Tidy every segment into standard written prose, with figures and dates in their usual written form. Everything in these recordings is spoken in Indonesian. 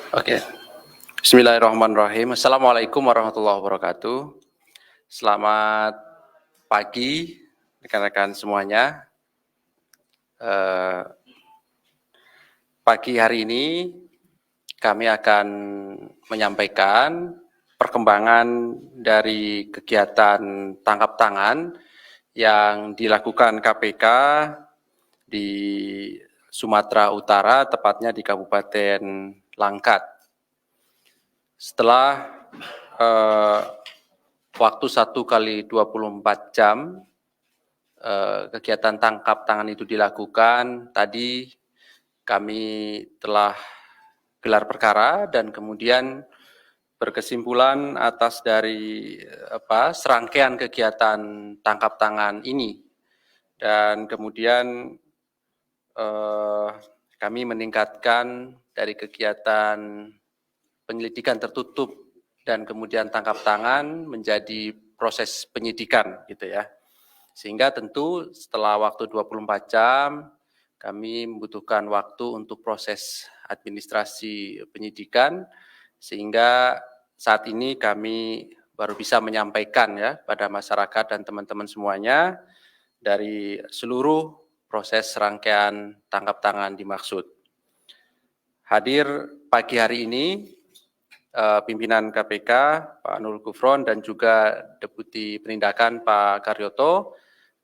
Oke. Bismillahirrahmanirrahim. Assalamualaikum warahmatullahi wabarakatuh. Selamat pagi rekan-rekan semuanya. Pagi hari ini kami akan menyampaikan perkembangan dari kegiatan tangkap tangan yang dilakukan KPK di Sumatera Utara, tepatnya di Kabupaten Langkat. Setelah waktu 1x24 jam kegiatan tangkap tangan itu dilakukan, tadi kami telah gelar perkara dan kemudian berkesimpulan atas dari serangkaian kegiatan tangkap tangan ini, dan kemudian kami meningkatkan dari kegiatan penyelidikan tertutup dan kemudian tangkap tangan menjadi proses penyidikan gitu ya. Sehingga tentu setelah waktu 24 jam kami membutuhkan waktu untuk proses administrasi penyidikan, sehingga saat ini kami baru bisa menyampaikan ya pada masyarakat dan teman-teman semuanya dari seluruh proses rangkaian tangkap tangan dimaksud. Hadir pagi hari ini pimpinan KPK Pak Nurul Gufron dan juga Deputi Penindakan Pak Karyoto.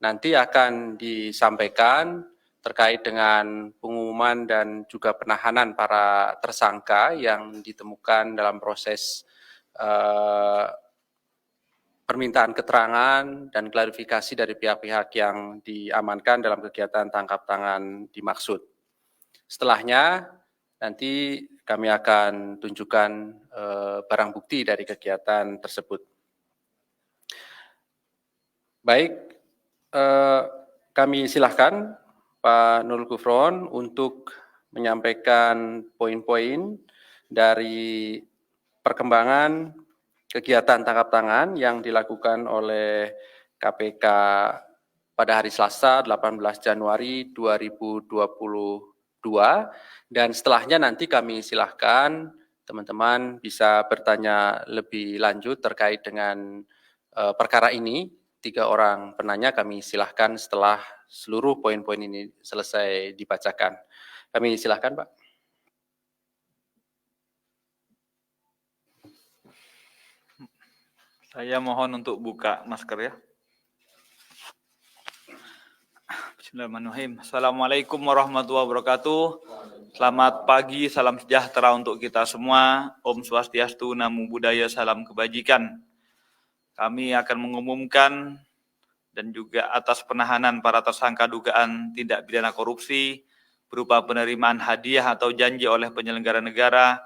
Nanti akan disampaikan terkait dengan pengumuman dan juga penahanan para tersangka yang ditemukan dalam proses permintaan keterangan dan klarifikasi dari pihak-pihak yang diamankan dalam kegiatan tangkap tangan dimaksud. Setelahnya nanti kami akan tunjukkan barang bukti dari kegiatan tersebut. Baik, kami silahkan Pak Nurul Gufron untuk menyampaikan poin-poin dari perkembangan kegiatan tangkap tangan yang dilakukan oleh KPK pada hari Selasa 18 Januari 2022. Dan setelahnya nanti kami silahkan teman-teman bisa bertanya lebih lanjut terkait dengan perkara ini. 3 orang penanya kami silahkan setelah seluruh poin-poin ini selesai dibacakan. Kami silahkan Pak. Saya mohon untuk buka masker ya. Bismillahirrahmanirrahim. Assalamualaikum warahmatullahi wabarakatuh. Selamat pagi, salam sejahtera untuk kita semua. Om Swastiastu, Namo Buddhaya, salam kebajikan. Kami akan mengumumkan dan juga atas penahanan para tersangka dugaan tindak pidana korupsi berupa penerimaan hadiah atau janji oleh penyelenggara negara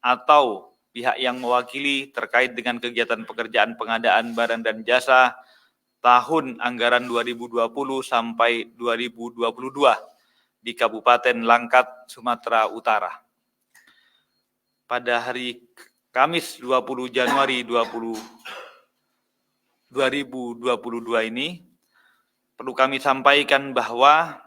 atau pihak yang mewakili terkait dengan kegiatan pekerjaan pengadaan barang dan jasa tahun anggaran 2020 sampai 2022 di Kabupaten Langkat, Sumatera Utara. Pada hari Kamis 20 Januari 2022 ini, perlu kami sampaikan bahwa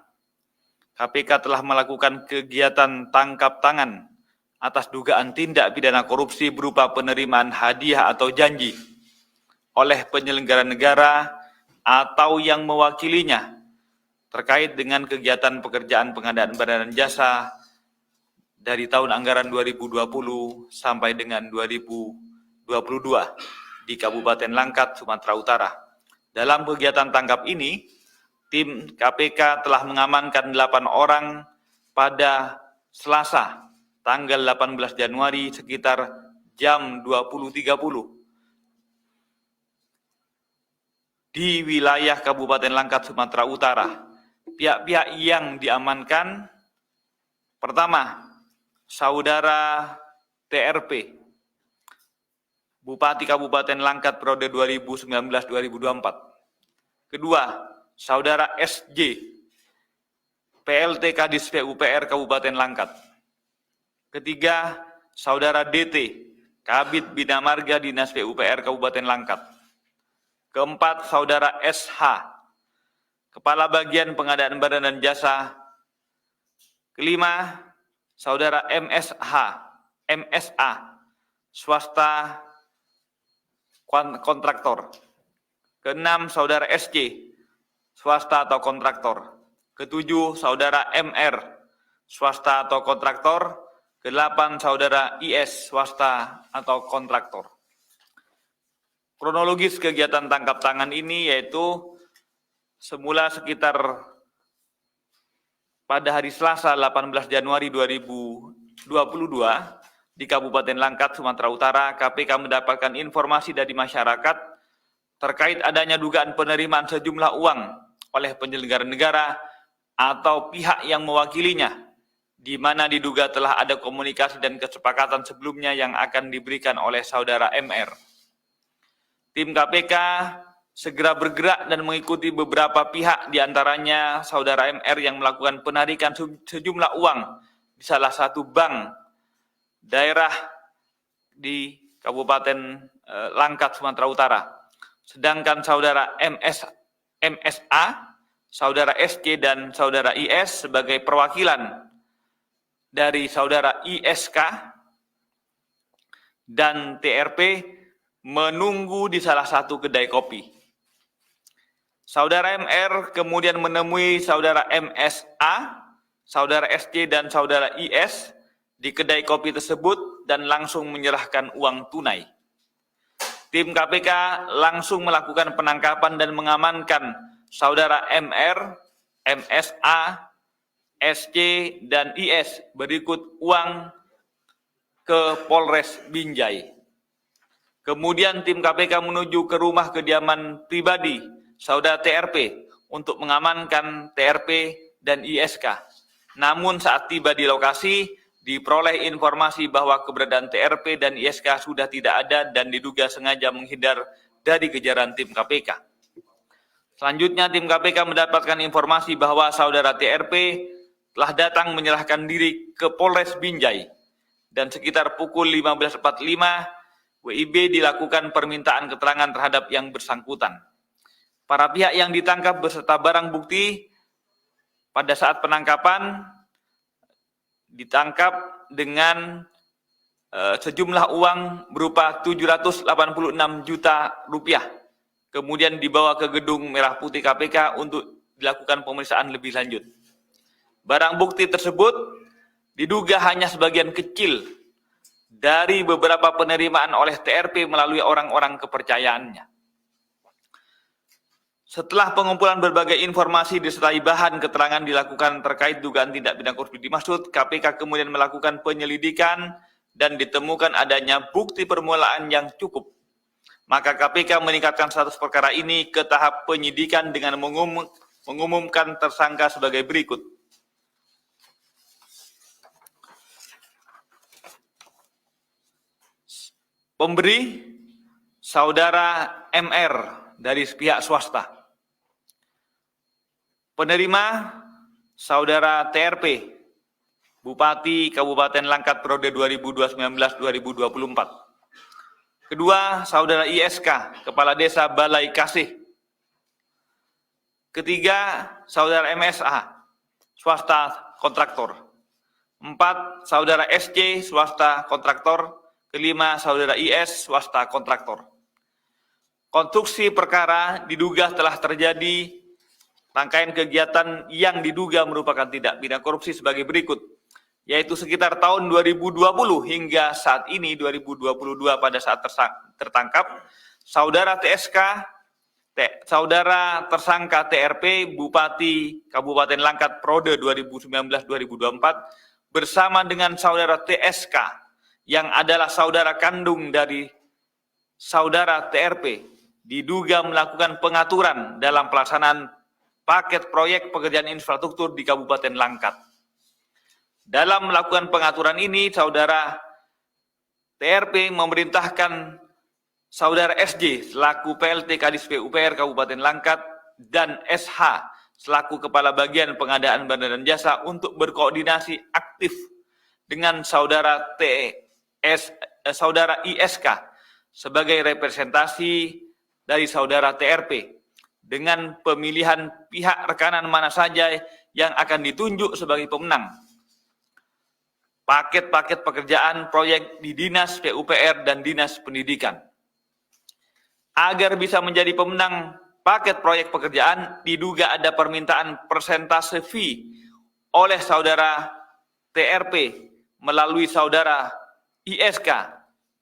KPK telah melakukan kegiatan tangkap tangan atas dugaan tindak pidana korupsi berupa penerimaan hadiah atau janji oleh penyelenggara negara atau yang mewakilinya terkait dengan kegiatan pekerjaan pengadaan barang dan jasa dari tahun anggaran 2020 sampai dengan 2022 di Kabupaten Langkat, Sumatera Utara. Dalam kegiatan tangkap ini, tim KPK telah mengamankan 8 orang pada Selasa tanggal 18 Januari sekitar jam 20.30 di wilayah Kabupaten Langkat, Sumatera Utara. Pihak-pihak yang diamankan, pertama, Saudara TRP, Bupati Kabupaten Langkat periode 2019-2024. Kedua, Saudara SJ, PLT Kadis PUPR Kabupaten Langkat. Ketiga, Saudara DT, Kabid Bina Marga Dinas PUPR Kabupaten Langkat. Keempat, Saudara SH, Kepala Bagian Pengadaan Barang dan Jasa. Kelima, Saudara MSA, swasta kontraktor. Keenam, Saudara SC, swasta atau kontraktor. Ketujuh, Saudara MR, swasta atau kontraktor. Kedelapan, Saudara IS, swasta atau kontraktor. Kronologis kegiatan tangkap tangan ini yaitu semula sekitar pada hari Selasa 18 Januari 2022 di Kabupaten Langkat, Sumatera Utara, KPK mendapatkan informasi dari masyarakat terkait adanya dugaan penerimaan sejumlah uang oleh penyelenggara negara atau pihak yang mewakilinya, di mana diduga telah ada komunikasi dan kesepakatan sebelumnya yang akan diberikan oleh Saudara MR. Tim KPK segera bergerak dan mengikuti beberapa pihak, diantaranya Saudara MR yang melakukan penarikan sejumlah uang di salah satu bank daerah di Kabupaten Langkat, Sumatera Utara. Sedangkan Saudara MSA, Saudara SC, dan Saudara IS sebagai perwakilan dari Saudara ISK dan TRP menunggu di salah satu kedai kopi. Saudara MR kemudian menemui Saudara MSA, Saudara SC, dan Saudara IS di kedai kopi tersebut dan langsung menyerahkan uang tunai. Tim KPK langsung melakukan penangkapan dan mengamankan Saudara MR, MSA, SC, dan IS berikut uang ke Polres Binjai. Kemudian tim KPK menuju ke rumah kediaman pribadi Saudara TRP untuk mengamankan TRP dan ISK. Namun saat tiba di lokasi, diperoleh informasi bahwa keberadaan TRP dan ISK sudah tidak ada dan diduga sengaja menghindar dari kejaran tim KPK. Selanjutnya tim KPK mendapatkan informasi bahwa Saudara TRP telah datang menyerahkan diri ke Polres Binjai dan sekitar pukul 15.45 WIB dilakukan permintaan keterangan terhadap yang bersangkutan. Para pihak yang ditangkap beserta barang bukti pada saat penangkapan ditangkap dengan sejumlah uang berupa 786 juta rupiah. Kemudian dibawa ke gedung Merah Putih KPK untuk dilakukan pemeriksaan lebih lanjut. Barang bukti tersebut diduga hanya sebagian kecil dari beberapa penerimaan oleh TRP melalui orang-orang kepercayaannya. Setelah pengumpulan berbagai informasi disertai bahan keterangan dilakukan terkait dugaan tindak pidana korupsi dimaksud, KPK kemudian melakukan penyelidikan dan ditemukan adanya bukti permulaan yang cukup. Maka KPK meningkatkan status perkara ini ke tahap penyidikan dengan mengumumkan tersangka sebagai berikut. Pemberi Saudara MR dari pihak swasta. Penerima Saudara TRP, Bupati Kabupaten Langkat periode 2019-2024. Kedua, Saudara ISK, Kepala Desa Balai Kasih. Ketiga, Saudara MSA, swasta kontraktor. 4, Saudara SC, swasta kontraktor. Kelima, Saudara IS, swasta kontraktor. Konstruksi perkara diduga telah terjadi rangkaian kegiatan yang diduga merupakan tindak pidana korupsi sebagai berikut, yaitu sekitar tahun 2020 hingga saat ini 2022 pada saat tertangkap, Saudara Saudara tersangka TRP, Bupati Kabupaten Langkat periode 2019-2024, bersama dengan saudara TSK yang adalah saudara kandung dari saudara TRP diduga melakukan pengaturan dalam pelaksanaan paket proyek pekerjaan infrastruktur di Kabupaten Langkat. Dalam melakukan pengaturan ini, saudara TRP memerintahkan saudara SJ selaku PLT Kadis PUPR Kabupaten Langkat dan SH selaku Kepala Bagian Pengadaan Barang dan Jasa untuk berkoordinasi aktif dengan saudara saudara ISK sebagai representasi dari saudara TRP dengan pemilihan pihak rekanan mana saja yang akan ditunjuk sebagai pemenang paket-paket pekerjaan proyek di Dinas PUPR dan Dinas Pendidikan. Agar bisa menjadi pemenang paket proyek pekerjaan, diduga ada permintaan persentase fee oleh saudara TRP melalui saudara ISK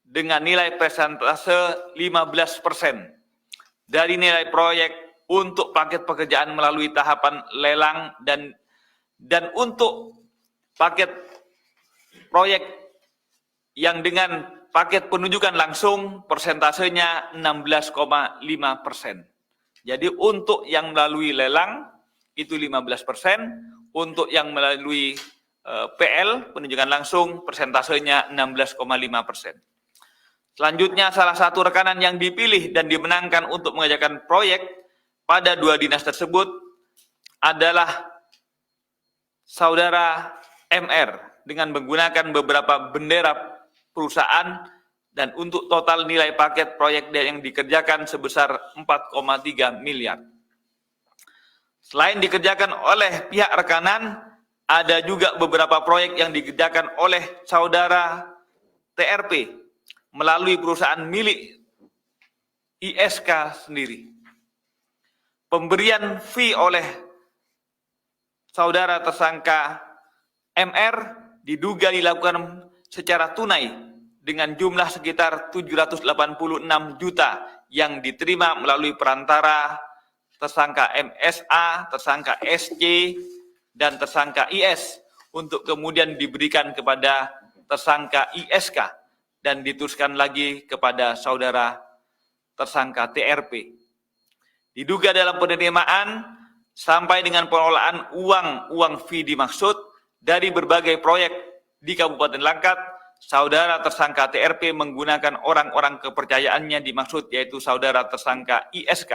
dengan nilai persentase 15% dari nilai proyek untuk paket pekerjaan melalui tahapan lelang dan untuk paket proyek yang dengan paket penunjukan langsung persentasenya 16,5%. Jadi untuk yang melalui lelang itu 15%, untuk yang melalui PL penunjukan langsung persentasenya 16,5%. Selanjutnya salah satu rekanan yang dipilih dan dimenangkan untuk mengerjakan proyek pada dua dinas tersebut adalah saudara MR dengan menggunakan beberapa bendera perusahaan dan untuk total nilai paket proyek yang dikerjakan sebesar 4,3 miliar. Selain dikerjakan oleh pihak rekanan, ada juga beberapa proyek yang dikerjakan oleh saudara TRP melalui perusahaan milik ISK sendiri. Pemberian fee oleh saudara tersangka MR diduga dilakukan secara tunai dengan jumlah sekitar 786 juta yang diterima melalui perantara tersangka MSA, tersangka SC, dan tersangka IS untuk kemudian diberikan kepada tersangka ISK dan diteruskan lagi kepada saudara tersangka TRP. Diduga dalam penerimaan sampai dengan pengelolaan uang fee dimaksud dari berbagai proyek di Kabupaten Langkat, saudara tersangka TRP menggunakan orang-orang kepercayaannya dimaksud yaitu saudara tersangka ISK,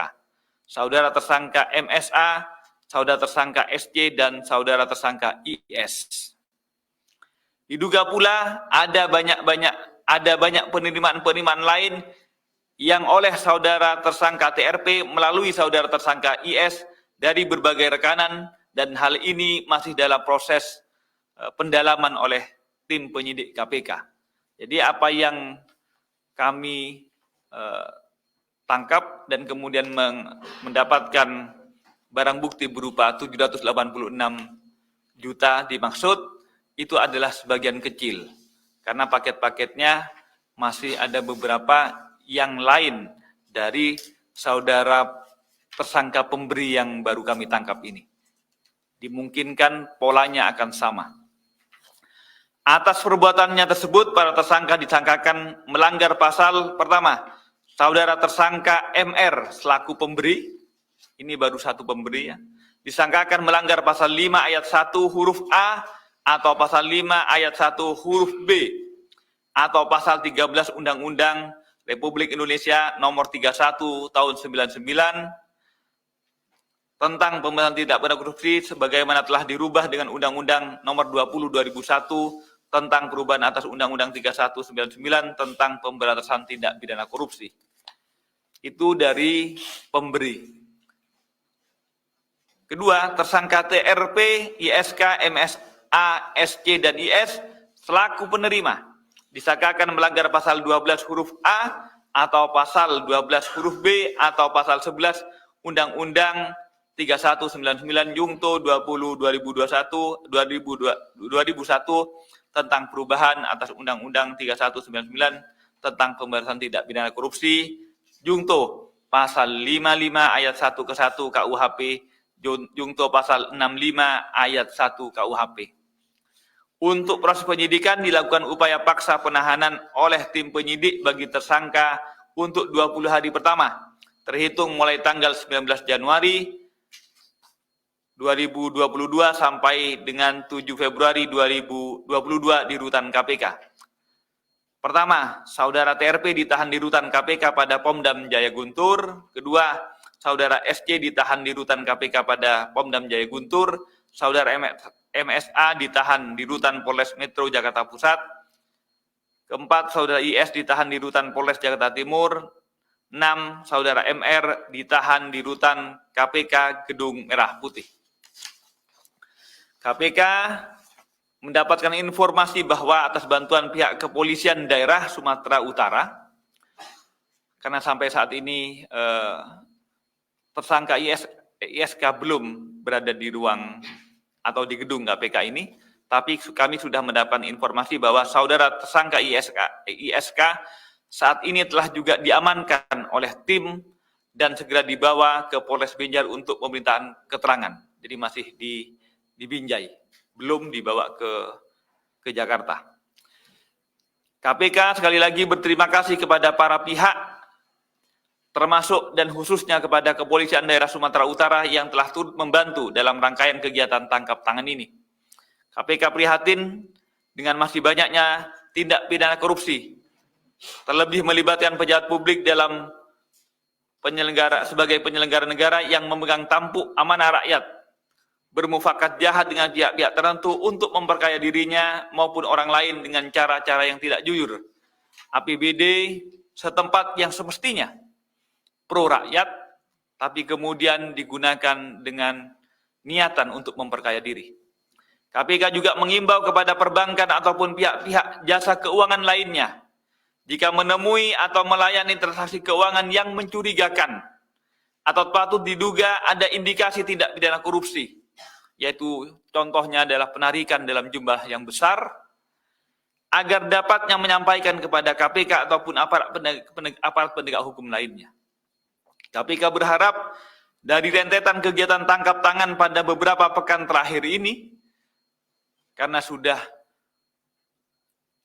saudara tersangka MSA, saudara tersangka SC, dan saudara tersangka IS. Diduga pula ada banyak penerimaan lain yang oleh saudara tersangka TRP melalui saudara tersangka IS dari berbagai rekanan dan hal ini masih dalam proses pendalaman oleh tim penyidik KPK. Jadi apa yang kami tangkap dan kemudian mendapatkan barang bukti berupa 786 juta dimaksud itu adalah sebagian kecil. Karena paket-paketnya masih ada beberapa yang lain dari saudara tersangka pemberi yang baru kami tangkap ini. Dimungkinkan polanya akan sama. Atas perbuatannya tersebut, para tersangka disangkakan melanggar pasal pertama, saudara tersangka MR selaku pemberi, ini baru satu pemberi ya, disangkakan melanggar pasal 5 ayat 1 huruf A atau pasal 5 ayat 1 huruf B atau pasal 13 Undang-Undang Republik Indonesia nomor 31 tahun 99 tentang pemberantasan tindak pidana korupsi sebagaimana telah dirubah dengan Undang-Undang nomor 20 2001 tentang perubahan atas Undang-Undang 3199 tentang pemberantasan tindak pidana korupsi. Itu dari pemberi. Kedua, tersangka TRP, ISK, MSA, SC, dan IS selaku penerima disangkakan melanggar pasal 12 huruf A atau pasal 12 huruf B atau pasal 11 Undang-Undang 3199 Jungto 20 2001 tentang perubahan atas Undang-Undang 3199 tentang pemberantasan tindak pidana korupsi, Jungto pasal 55 ayat 1 ke 1 KUHP, Jungto pasal 65 ayat 1 KUHP. Untuk proses penyidikan dilakukan upaya paksa penahanan oleh tim penyidik bagi tersangka untuk 20 hari pertama, terhitung mulai tanggal 19 Januari 2022 sampai dengan 7 Februari 2022 di rutan KPK. Pertama, saudara TRP ditahan di rutan KPK pada Pomdam Jaya Guntur. Kedua, saudara SC ditahan di rutan KPK pada Pomdam Jaya Guntur. Saudara MSA ditahan di rutan Polres Metro Jakarta Pusat. Keempat, saudara IS ditahan di rutan Polres Jakarta Timur. 6, saudara MR ditahan di rutan KPK Gedung Merah Putih. KPK mendapatkan informasi bahwa atas bantuan pihak kepolisian daerah Sumatera Utara, karena sampai saat ini tersangka ISK belum berada di ruang atau di gedung KPK ini, tapi kami sudah mendapatkan informasi bahwa saudara tersangka ISK saat ini telah juga diamankan oleh tim dan segera dibawa ke Polres Binjai untuk pemerintahan keterangan. Jadi masih di Binjai, belum dibawa ke Jakarta. KPK sekali lagi berterima kasih kepada para pihak, termasuk dan khususnya kepada Kepolisian Daerah Sumatera Utara yang telah turut membantu dalam rangkaian kegiatan tangkap tangan ini. KPK prihatin dengan masih banyaknya tindak pidana korupsi, terlebih melibatkan pejabat publik dalam sebagai penyelenggara negara yang memegang tampuk amanah rakyat, bermufakat jahat dengan pihak-pihak tertentu untuk memperkaya dirinya maupun orang lain dengan cara-cara yang tidak jujur. APBD setempat yang semestinya pro rakyat, tapi kemudian digunakan dengan niatan untuk memperkaya diri. KPK juga mengimbau kepada perbankan ataupun pihak-pihak jasa keuangan lainnya, jika menemui atau melayani transaksi keuangan yang mencurigakan atau patut diduga ada indikasi tindak pidana korupsi, yaitu contohnya adalah penarikan dalam jumlah yang besar, agar dapatnya menyampaikan kepada KPK ataupun aparat penegak hukum lainnya. KPK berharap dari rentetan kegiatan tangkap tangan pada beberapa pekan terakhir ini, karena sudah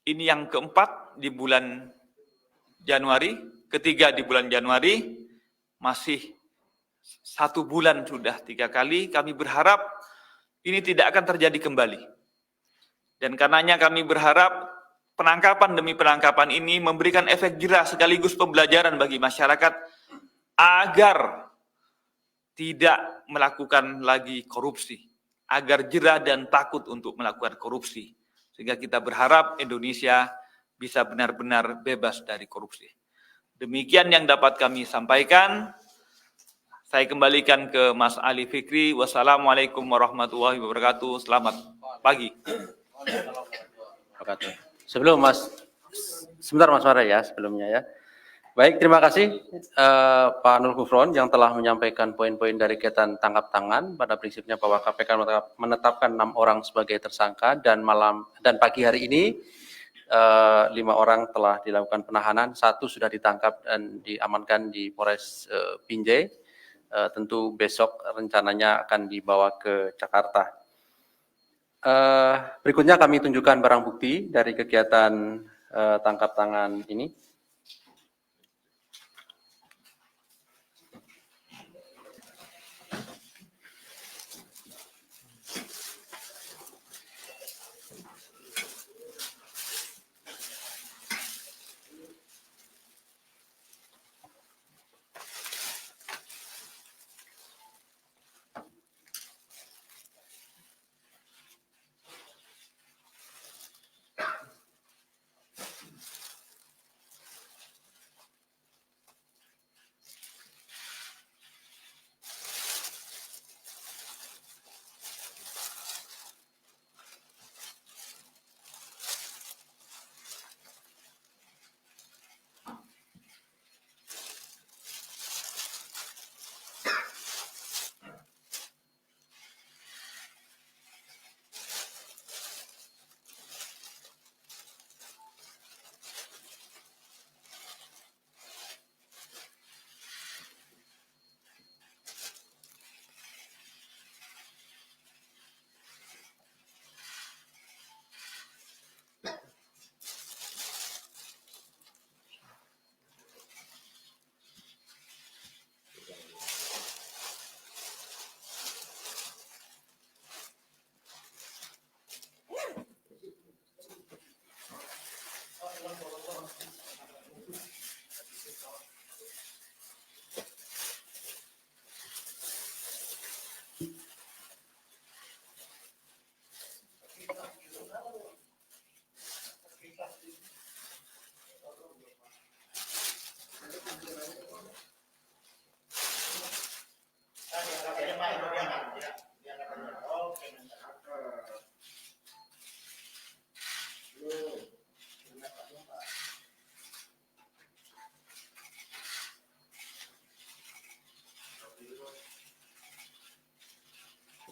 ini yang keempat di bulan Januari, ketiga di bulan Januari, masih 1 bulan sudah 3 kali, kami berharap ini tidak akan terjadi kembali. Dan karenanya kami berharap penangkapan demi penangkapan ini memberikan efek jera sekaligus pembelajaran bagi masyarakat agar tidak melakukan lagi korupsi, agar jera dan takut untuk melakukan korupsi. Sehingga kita berharap Indonesia bisa benar-benar bebas dari korupsi. Demikian yang dapat kami sampaikan. Saya kembalikan ke Mas Ali Fikri. Wassalamualaikum warahmatullahi wabarakatuh. Selamat pagi. Sebelum sebentar Mas Mara ya, sebelumnya ya. Baik, terima kasih Pak Nur Gufron yang telah menyampaikan poin-poin dari kegiatan tangkap tangan. Pada prinsipnya bahwa KPK menetapkan 6 orang sebagai tersangka dan pagi hari ini 5 orang telah dilakukan penahanan, 1 sudah ditangkap dan diamankan di Polres Binjai. Tentu besok rencananya akan dibawa ke Jakarta. Berikutnya kami tunjukkan barang bukti dari kegiatan tangkap tangan ini.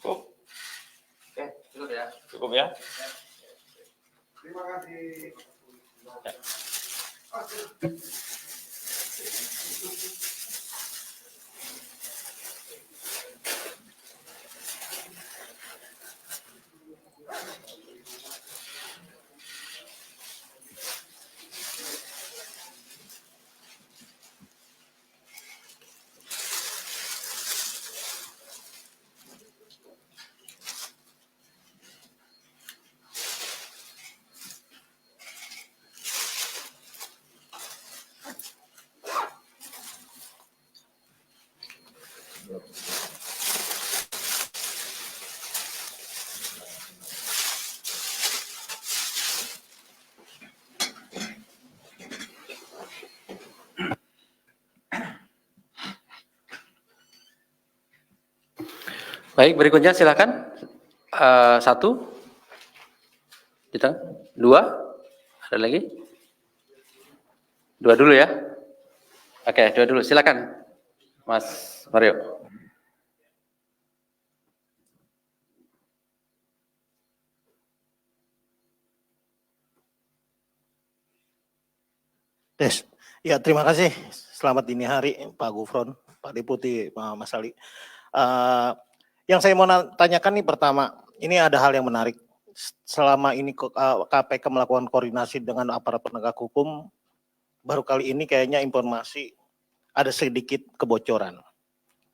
Cukup? Oke, cukup ya. Cukup ya? Terima kasih. Baik, berikutnya silakan. Satu, kita dua, ada lagi? Dua dulu ya. Oke, dua dulu. Silakan, Mas Mario. Yes. Ya, terima kasih. Selamat dini hari, Pak Gufron, Pak Deputi, Pak Mas Ali. Yang saya mau tanyakan nih pertama, ini ada hal yang menarik. Selama ini KPK melakukan koordinasi dengan aparat penegak hukum, baru kali ini kayaknya informasi ada sedikit kebocoran.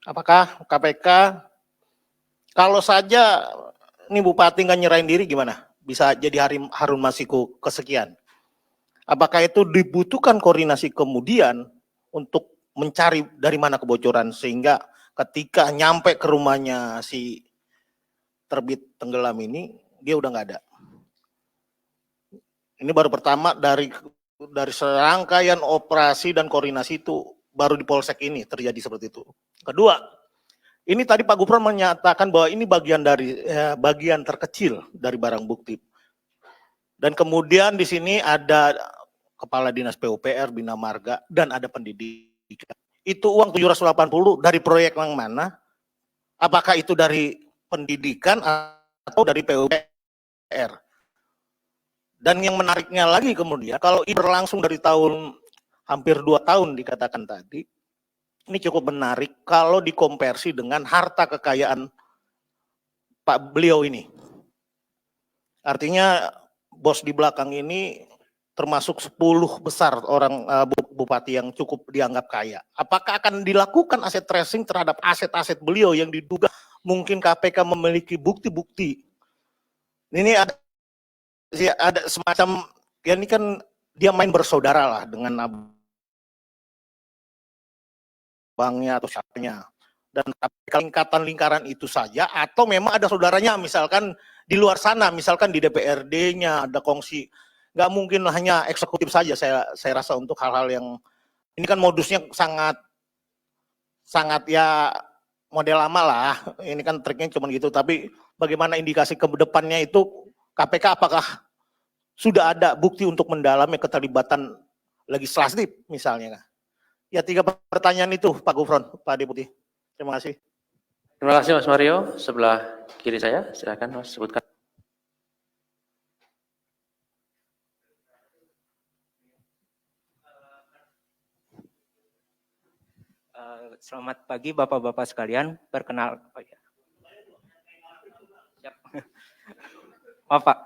Apakah KPK, kalau saja ini Bupati nggak nyerahin diri gimana? Bisa jadi Harun Masiku kesekian. Apakah itu dibutuhkan koordinasi kemudian untuk mencari dari mana kebocoran sehingga ketika nyampe ke rumahnya si terbit tenggelam ini dia udah nggak ada. Ini baru pertama dari serangkaian operasi dan koordinasi itu baru di Polsek ini terjadi seperti itu. Kedua, ini tadi Pak Gufron menyatakan bahwa ini bagian terkecil dari barang bukti. Dan kemudian di sini ada Kepala Dinas PUPR, Bina Marga, dan ada pendidikan. Itu uang 780 dari proyek yang mana? Apakah itu dari pendidikan atau dari PUPR? Dan yang menariknya lagi kemudian, kalau ini berlangsung dari tahun, hampir 2 tahun dikatakan tadi, ini cukup menarik kalau dikonversi dengan harta kekayaan Pak beliau ini. Artinya bos di belakang ini termasuk 10 besar orang bupati yang cukup dianggap kaya. Apakah akan dilakukan aset tracing terhadap aset-aset beliau yang diduga mungkin KPK memiliki bukti-bukti? Ini ada semacam, ya ini kan dia main bersaudara lah dengan abangnya atau siapanya. Dan lingkaran itu saja atau memang ada saudaranya misalkan di luar sana, misalkan di DPRD-nya ada kongsi. Nggak mungkin hanya eksekutif saja saya rasa untuk hal-hal yang ini kan modusnya sangat ya model lama lah. Ini kan triknya cuma gitu. Tapi bagaimana indikasi ke depannya itu KPK apakah sudah ada bukti untuk mendalami keterlibatan legislatif misalnya? Ya 3 pertanyaan itu Pak Gufron, Pak Deputi. Terima kasih. Terima kasih Mas Mario. Sebelah kiri saya, silakan Mas sebutkan. Selamat pagi Bapak-Bapak sekalian. Pak.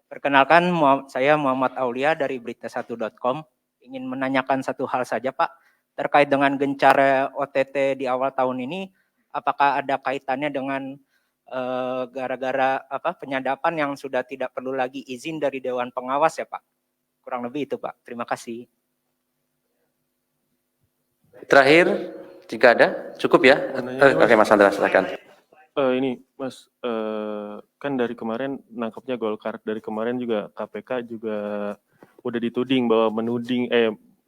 Perkenalkan saya Muhammad Aulia dari berita1.com. Ingin menanyakan satu hal saja Pak. Terkait dengan gencar OTT di awal tahun ini, apakah ada kaitannya dengan gara-gara penyadapan yang sudah tidak perlu lagi izin dari Dewan Pengawas ya Pak? Kurang lebih itu Pak. Terima kasih. Terakhir, jika ada, cukup ya? Oke Mas Andra, silakan. Ini Mas, kan dari kemarin nangkapnya Golkar, dari kemarin juga KPK juga udah dituding bahwa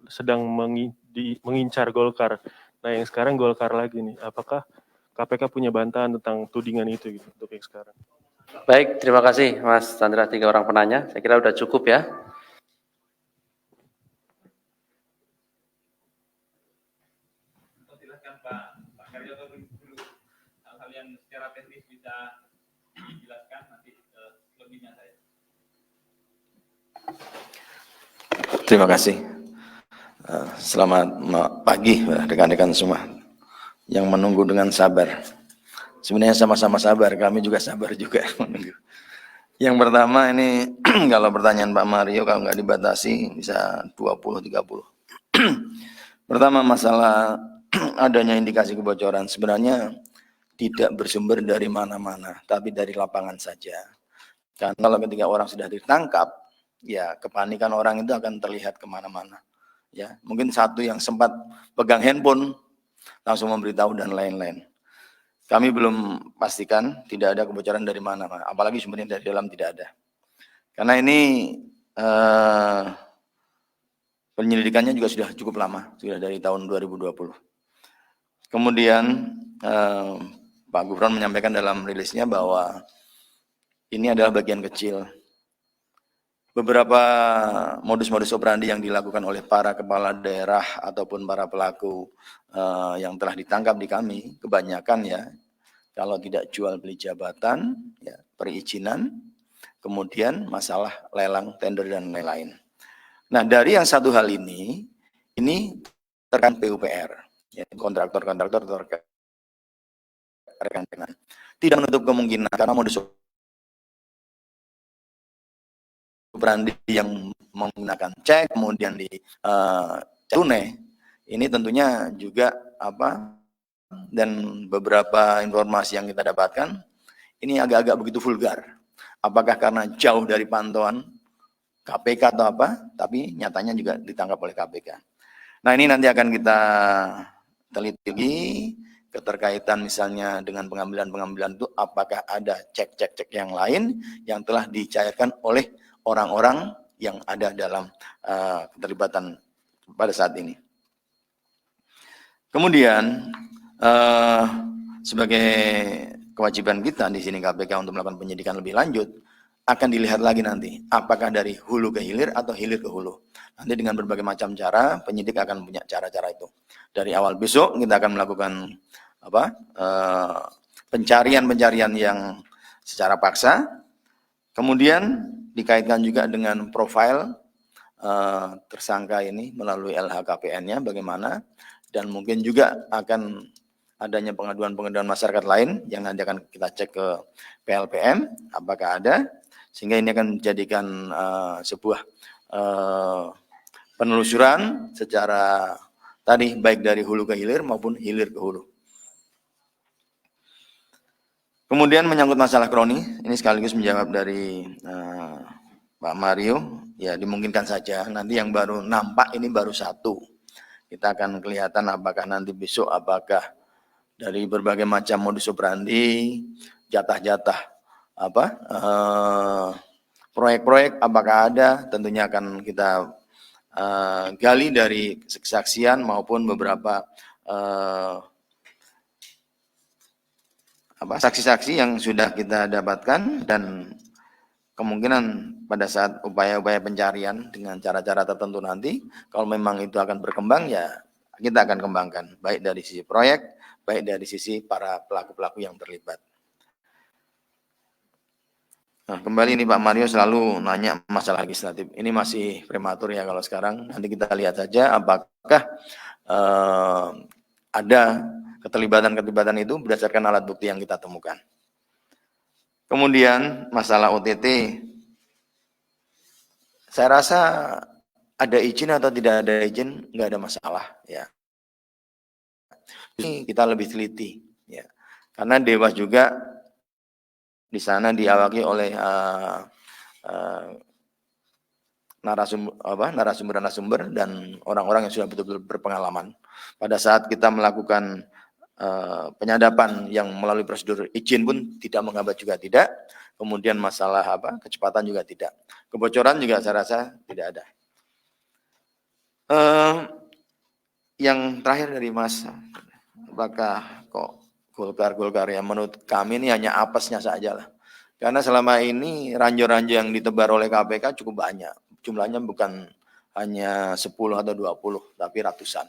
sedang mengincar Golkar. Nah, yang sekarang Golkar lagi nih. Apakah KPK punya bantahan tentang tudingan itu gitu untuk yang sekarang? Baik, terima kasih Mas Chandra, 3 orang penanya. Saya kira sudah cukup ya. Silakan Pak Karyoto dulu. Hal-hal yang secara teknis bisa dijelaskan, nanti lebihnya saya. Terima kasih. Selamat pagi rekan-rekan semua yang menunggu dengan sabar. Sebenarnya sama-sama sabar, kami juga sabar juga menunggu. Yang pertama ini kalau pertanyaan Pak Mario kalau nggak dibatasi bisa 20-30. Pertama masalah adanya indikasi kebocoran sebenarnya tidak bersumber dari mana-mana, tapi dari lapangan saja. Karena kalau ketika orang sudah ditangkap, ya kepanikan orang itu akan terlihat kemana-mana. Ya, mungkin satu yang sempat pegang handphone langsung memberitahu dan lain-lain. Kami belum pastikan tidak ada kebocoran dari mana-mana, apalagi sumbernya dari dalam tidak ada. Karena ini penyelidikannya juga sudah cukup lama, sudah dari tahun 2020. Kemudian Pak Gufron menyampaikan dalam rilisnya bahwa ini adalah bagian kecil. Beberapa modus-modus operandi yang dilakukan oleh para kepala daerah ataupun para pelaku yang telah ditangkap di kami, kebanyakan ya, kalau tidak jual beli jabatan, ya, perizinan, kemudian masalah lelang, tender, dan lain-lain. Nah, dari yang satu hal ini terkait PUPR, ya, kontraktor-kontraktor terkait rekan dengan. Tidak menutup kemungkinan karena modus operandi yang menggunakan cek kemudian di tunai ini tentunya juga dan beberapa informasi yang kita dapatkan ini agak-agak begitu vulgar. Apakah karena jauh dari pantauan KPK atau apa, tapi nyatanya juga ditangkap oleh KPK. Nah, ini nanti akan kita teliti keterkaitan misalnya dengan pengambilan-pengambilan itu apakah ada cek-cek yang lain yang telah dicairkan oleh orang-orang yang ada dalam keterlibatan pada saat ini. Kemudian sebagai kewajiban kita di sini KPK untuk melakukan penyidikan lebih lanjut akan dilihat lagi nanti apakah dari hulu ke hilir atau hilir ke hulu. Nanti dengan berbagai macam cara penyidik akan punya cara-cara itu. Dari awal besok kita akan melakukan pencarian yang secara paksa. Kemudian dikaitkan juga dengan profil tersangka ini melalui LHKPN-nya bagaimana, dan mungkin juga akan adanya pengaduan-pengaduan masyarakat lain yang nanti akan kita cek ke PLPM apakah ada, sehingga ini akan menjadikan sebuah penelusuran secara tadi baik dari hulu ke hilir maupun hilir ke hulu. Kemudian menyangkut masalah kroni, ini sekaligus menjawab dari Pak Mario, ya dimungkinkan saja nanti yang baru nampak ini baru satu. Kita akan kelihatan apakah nanti besok apakah dari berbagai macam modus operandi, jatah-jatah proyek-proyek apakah ada, tentunya akan kita gali dari kesaksian maupun beberapa saksi-saksi yang sudah kita dapatkan, dan kemungkinan pada saat upaya-upaya pencarian dengan cara-cara tertentu nanti kalau memang itu akan berkembang ya kita akan kembangkan baik dari sisi proyek, baik dari sisi para pelaku-pelaku yang terlibat. Nah, kembali ini Pak Mario selalu nanya masalah legislatif. Ini masih prematur ya kalau sekarang. Nanti kita lihat saja apakah ada keterlibatan itu berdasarkan alat bukti yang kita temukan. Kemudian masalah OTT, saya rasa ada izin atau tidak ada izin nggak ada masalah ya. Ini kita lebih teliti ya, karena Dewas juga di sana diawaki oleh narasumber dan orang-orang yang sudah betul-betul berpengalaman. Pada saat kita melakukan penyadapan yang melalui prosedur izin pun tidak menghambat juga tidak. Kemudian masalah kecepatan juga tidak. Kebocoran juga saya rasa tidak ada. Yang terakhir dari Mas, apakah kok Golkar ya, menurut kami ini hanya apesnya saja lah. Karena selama ini ranjau-ranjau yang ditebar oleh KPK cukup banyak. Jumlahnya bukan hanya 10 atau 20, tapi ratusan.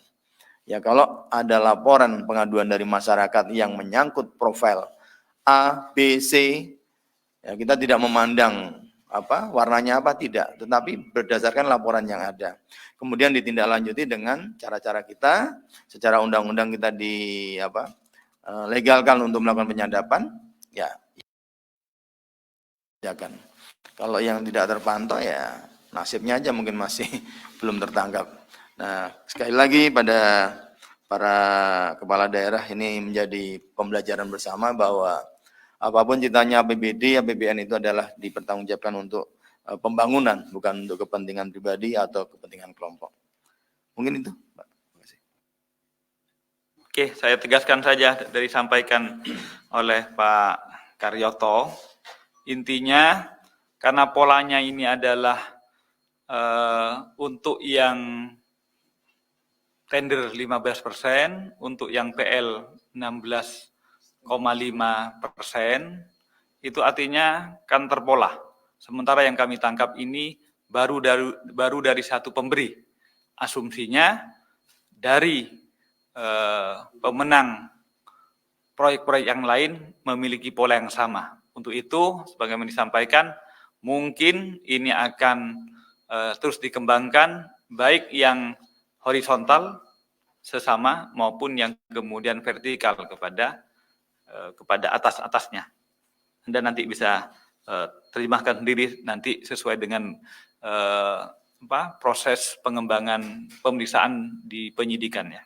Ya kalau ada laporan pengaduan dari masyarakat yang menyangkut profil A, B, C, ya kita tidak memandang warnanya tidak, tetapi berdasarkan laporan yang ada. Kemudian ditindaklanjuti dengan cara-cara kita, secara undang-undang kita legalkan untuk melakukan penyadapan, ya kan. Kalau yang tidak terpantau ya nasibnya aja mungkin masih belum tertangkap. Nah, sekali lagi pada para kepala daerah ini menjadi pembelajaran bersama bahwa apapun ceritanya APBD, APBN itu adalah dipertanggungjawabkan untuk pembangunan, bukan untuk kepentingan pribadi atau kepentingan kelompok. Mungkin itu, Pak. Terima kasih. Oke, saya tegaskan saja dari disampaikan oleh Pak Karyoto. Intinya, karena polanya ini adalah untuk yang tender 15%, untuk yang PL 16,5%, itu artinya kan terpola. Sementara yang kami tangkap ini baru dari satu pemberi. Asumsinya dari pemenang proyek-proyek yang lain memiliki pola yang sama. Untuk itu, sebagaimana disampaikan, mungkin ini akan terus dikembangkan, baik yang horizontal sesama maupun yang kemudian vertikal kepada atas-atasnya. Anda nanti bisa terjemahkan sendiri nanti sesuai dengan proses pengembangan pemeriksaan di penyidikannya.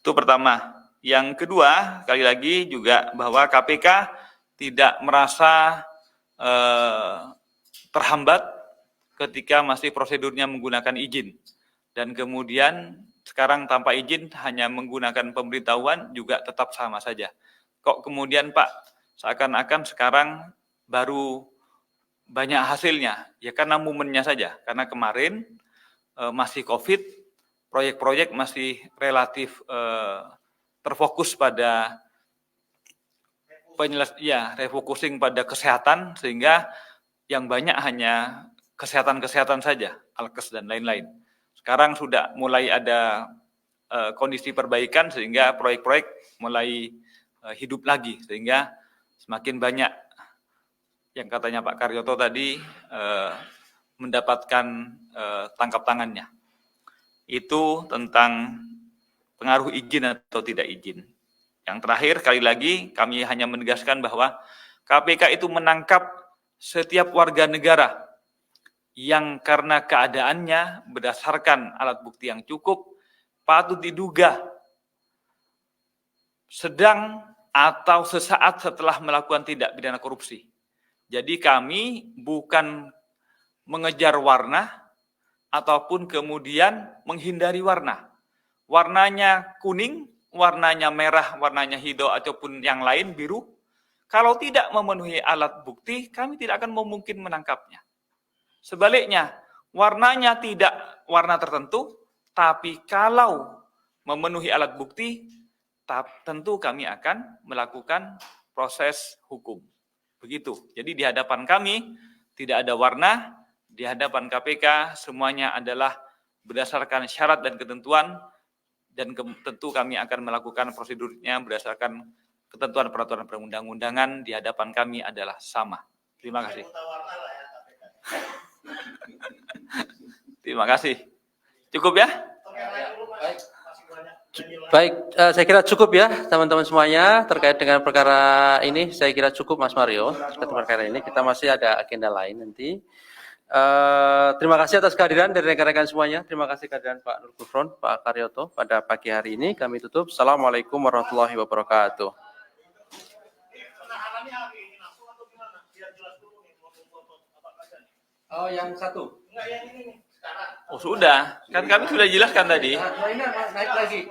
Itu pertama. Yang kedua, sekali lagi juga bahwa KPK tidak merasa terhambat ketika masih prosedurnya menggunakan izin. Dan kemudian sekarang tanpa izin hanya menggunakan pemberitahuan juga tetap sama saja. Kok kemudian Pak, seakan-akan sekarang baru banyak hasilnya? Ya karena momennya saja. Karena kemarin masih COVID, proyek-proyek masih relatif terfokus pada refocusing pada kesehatan, sehingga yang banyak hanya kesehatan saja, alkes dan lain-lain. Sekarang sudah mulai ada kondisi perbaikan sehingga proyek-proyek mulai hidup lagi, sehingga semakin banyak yang katanya Pak Karyoto tadi mendapatkan tangkap tangannya. Itu tentang pengaruh izin atau tidak izin. Yang terakhir, sekali lagi kami hanya menegaskan bahwa KPK itu menangkap setiap warga negara yang karena keadaannya berdasarkan alat bukti yang cukup patut diduga sedang atau sesaat setelah melakukan tindak pidana korupsi. Jadi kami bukan mengejar warna ataupun kemudian menghindari warna. Warnanya kuning, warnanya merah, warnanya hijau ataupun yang lain biru. Kalau tidak memenuhi alat bukti, kami tidak akan mungkin menangkapnya. Sebaliknya, warnanya tidak warna tertentu, tapi kalau memenuhi alat bukti, tentu kami akan melakukan proses hukum. Begitu. Jadi di hadapan kami tidak ada warna, di hadapan KPK semuanya adalah berdasarkan syarat dan ketentuan, dan tentu kami akan melakukan prosedurnya berdasarkan ketentuan peraturan perundang-undangan. Di hadapan kami adalah sama. Terima kasih. Terima kasih. Cukup ya? Baik, saya kira cukup ya teman-teman semuanya terkait dengan perkara ini. Saya kira cukup Mas Mario terkait perkara ini. Kita masih ada agenda lain nanti. Terima kasih atas kehadiran dari rekan-rekan semuanya. Terima kasih kehadiran Pak Nur Gufron, Pak Karyoto pada pagi hari ini. Kami tutup. Assalamualaikum warahmatullahi wabarakatuh. Oh, yang satu? Enggak, yang ini nih, sekarang. Oh sudah, kan kami sudah jelaskan tadi. Nah, ini naik lagi.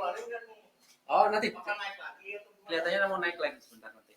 Oh, nanti. Akan naik lagi. Kelihatannya mau naik lagi sebentar nanti.